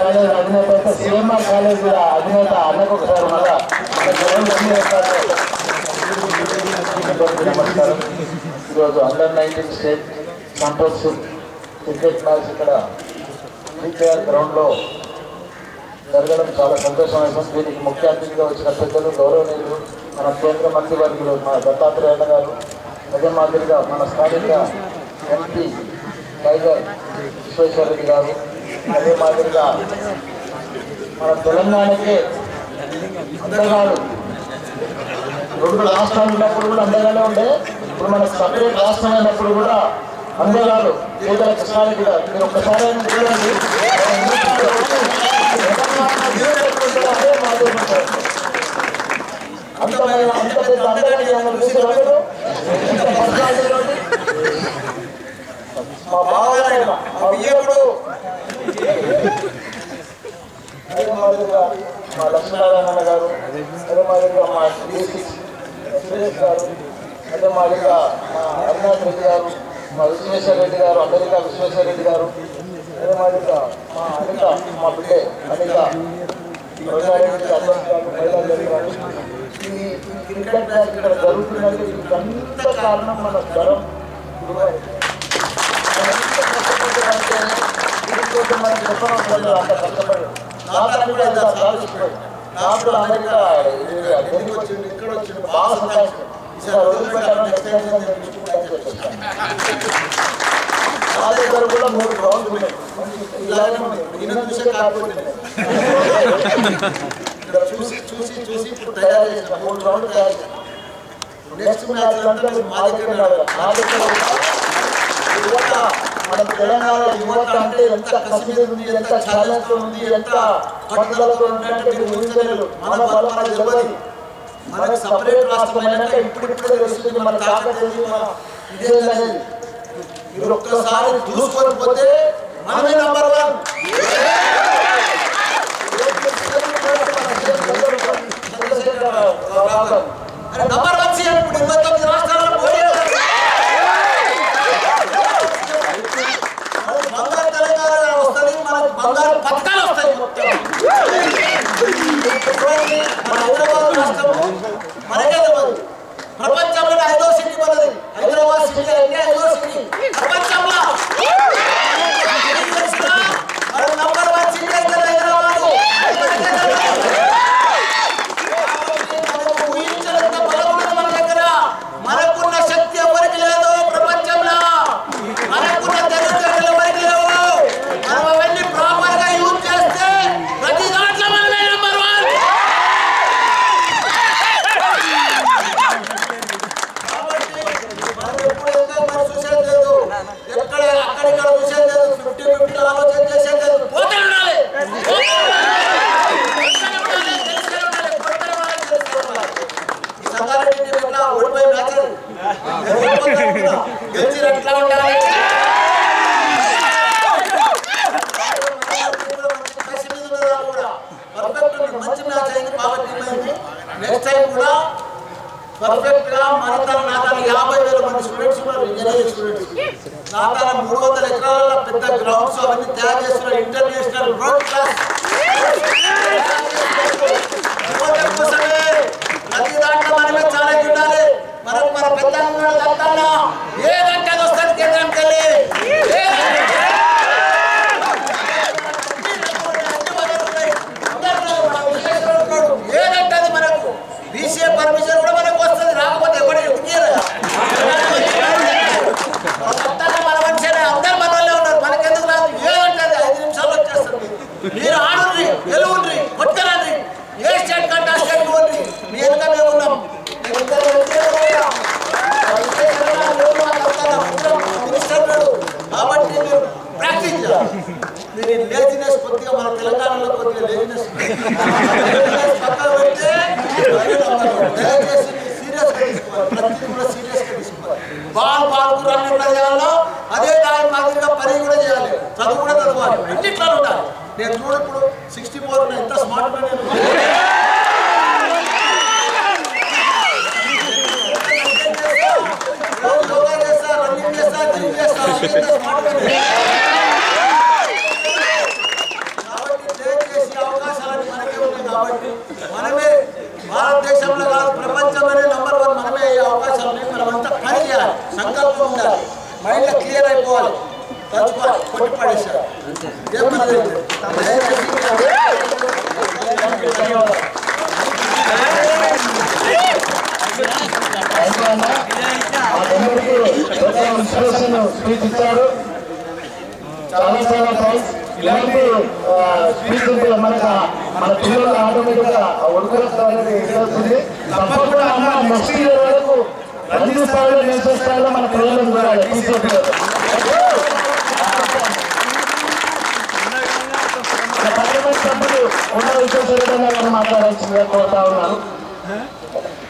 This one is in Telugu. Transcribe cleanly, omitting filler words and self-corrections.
అధినేత అయితే సిఎంఆర్ కాలేజ్ అధినేత అన్నకు ఒకసారి మళ్ళా నమస్కారం. ఈరోజు అండర్-19 స్టేట్ సంపర్స్ క్రికెట్ మ్యాచ్ ఇక్కడ శ్రీకేఆర్ గ్రౌండ్లో జరగడం చాలా సంతోషమైన. దీనికి ముఖ్య అతిథిగా వచ్చిన పెద్దలు గౌరవనీయులు మన కేంద్ర మంత్రి వర్గులు మన దత్తాత్రేయ గారు, అదే మాదిరిగా మన స్థానిక ఎంపీ టైగర్ విశ్వేశ్వరరెడ్డి గారు, అదే మాదిరిగా మన తెలంగాణకే అందగాడు 2 రాష్ట్రాలు ఉన్నప్పుడు కూడా అందగానే ఉండే, ఇప్పుడు మనకు సపరేట్ రాష్ట్రం అయినప్పుడు కూడా అందగాడు కేంద్ర కృష్ణారెడ్డి గారు. మీరు ఒక్కసారి చూడండి, అంత పెద్ద అందగాడు చూసేవాళ్ళు మా బావగారు మా విజయకుడు అదే మాదిరిగా మా లక్ష్మీనారాయణ గారు, అదే మాదిరిగా మా సురేష్ గారు, అదే మాదిరిగా మా అవినాష్ రెడ్డి గారు, మా విశ్వేశ్వర రెడ్డి గారు, అమెరికా విశ్వేశ్వర రెడ్డి గారు, అదే మాదిరిగా మా అనిత మా బిడ్డే అనిత రంగారెడ్డి గారు. ఈ క్రికెట్ మ్యాచ్ ఇక్కడ జరుగుతుందంటే ఇంత కారణం మన జ్వరం. దీనికోసం మనం చెప్పడం అంత కష్టపడి నాకు కూడా నాకు అమెరికా వచ్చింది, ఇక్కడ వచ్చింది, బాగా సంపాదించాను. ఈసారి వదిలిపెట్టాను, నెక్స్ట్ టైం చూసుకుంటాను చెప్పేస్తాను. నా దగ్గర కూడా 3 గ్రౌండ్స్ ఉన్నాయి. ఇలాగే చూసే కాకపోతే చూసి చూసి చూసి ఇప్పుడు తయారు చేసిన 3 గ్రౌండ్లు తయారు చేస్తాను. నెక్స్ట్ మ్యాచ్ అంతా మా దగ్గర నా దగ్గర యువత, మన తెలంగాణ యువత అంటే ఎంత కసిగా ఉంది, ఎంత ఛాలెంజ్ ఉంది, ఎంత పట్టుదలతో ఉందంటే మీరు ఊహించలేరు. మన బలం మనకు తెలియదు. మనకు సపరేట్ రాష్ట్రం అయినాక ఇప్పుడిప్పుడే తెలుస్తుంది మన తాకత్ ఏంటి, మన ఇదే అనేది. మీరు ఒక్కసారి చూసుకొని పోతే మనమే నంబర్ 1. నంబర్ 1 సీఎం ఇప్పుడు 29 రాష్ట్రాల్లో పోటీ. బంగారు తెలంగాణ వస్తుంది, మనకు బంగారు పథకాలు వస్తాయి. మన హైదరాబాద్ రాష్ట్రము మనకే తెలియదు. ప్రపంచంలో 5వ సిటీ మనది. హైదరాబాద్ సిటీ అయితే 5వ సిటీ ప్రపంచంలో. మన నంబర్ 1 సిటీ అయితే హైదరాబాద్. మనకు ఊహించినంత బలం ఉన్నది మన దగ్గర. మనకున్న శక్తి ఎవరికి లేదు ప్రపంచంలో. మనకున్న తెలివితేటలు ఎవరికి లేవు. మనం అవన్నీ ప్రాపర్ గా యూజ్ చేస్తే ప్రతి దాంట్లో మనమే నంబర్ 1. కాబట్టి మనం ఎప్పుడైతే మనం చూసేది లేదు, ఎక్కడ అక్కడిక్కడ చూసేది లేదు, 50-50 ఆలోచన చేసేది లేదు. పోతే ఉండాలి, ఈ సంగారెడ్డి ఎట్లా ఓడిపోయి మ్యాచ్ గెలిచి ఎట్లా ఉండాలి. మంచి మ్యాచ్ అయింది, బాగా టీం అయింది. నెక్స్ట్ టైం కూడా పర్ఫెక్ట్ గా మనతల నాతాల 50,000 మంది స్టూడెంట్స్ ఉన్నారు, ఇంజనీరింగ్ స్టూడెంట్స్. నాతాల 300 ఎకరాల పెద్ద గ్రౌండ్స్ అవన్నీ తయారు చేస్తున్నారు. ఇంటర్నేషనల్ వరల్డ్ క్లాస్ కోసమే ప్రతి దాంట్లో మనమే ఛాలెంజ్ ఉండాలి. మనకు మన పెద్ద దత్తన్న ఏదంటే అది వస్తుంది కేంద్రంకి వెళ్ళి. ఏదంటే అది మనకు బీసీఏ పర్మిషన్ కూడా మనకు వస్తుంది. రాకపోతే ఎవరు మన మనిషినే, అందరు మన వాళ్ళే ఉన్నారు. మనకెందుకు రాదు? ఏదంటే అది 5 నిమిషాల్లో వచ్చేస్తుంది. మీరు ఆడుండ్రి, గెలువుండ్రి, కొట్టరండి. ఏ స్టేట్ కంటే ఆ స్టేట్ పోండి. మీ వెనుక మేము ఉన్నాం. కాబట్టి మీరు ప్రాక్టీస్ చేయాలి. మీరు లేజినెస్ కొద్దిగా మన తెలంగాణలో కొద్దిగా లేజినెస్ పక్కన పెడితే దయచేసి సీరియస్గా తీసుకోవాలి. ప్రతి కూడా సీరియస్గా తీసుకోవాలి. బాల్కు రన్ కూడా చేయాలో అదే దాని మాదిరిగా పని కూడా చేయాలి. చదువు కూడా చదవాలి. అన్నిట్లో ఉండాలి. నేను చూడ ఇప్పుడు 64 ఎంత స్మార్ట్ గా యోగా చేస్తా, రన్నింగ్ చేస్తా, జిమ్ చేస్తా, స్మార్ట్ గా. కాబట్టి కాబట్టి మనమే భారతదేశంలో కాదు ప్రపంచంలోనే నంబర్ 1 మనమే అయ్యే అవకాశం ఉంది. మనమంతా పని చేయాలి, సంకల్పం ఉండాలి, మైండ్ క్లియర్ అయిపోవాలి. కొట్టి పడేశారు. స్పీచ్ ఇచ్చారు. చాలా చాలా థ్యాంక్స్. ఇలాంటి స్పీచ్ ఉంటే మన పిల్లలు ఆటోమేటిక్ గా ఉడకరస్తా అనేది వస్తుంది. తప్పకుండా అన్న నెక్స్ట్ ఇయర్ వరకు రంజీ స్థాయిలో నేషనల్ స్థాయిలో మన పిల్లలను చూడాలి. పార్లమెంట్ సభ్యులు ఉన్న విషయం మాట్లాడాల్సిందిగా కోరుతా ఉన్నాను.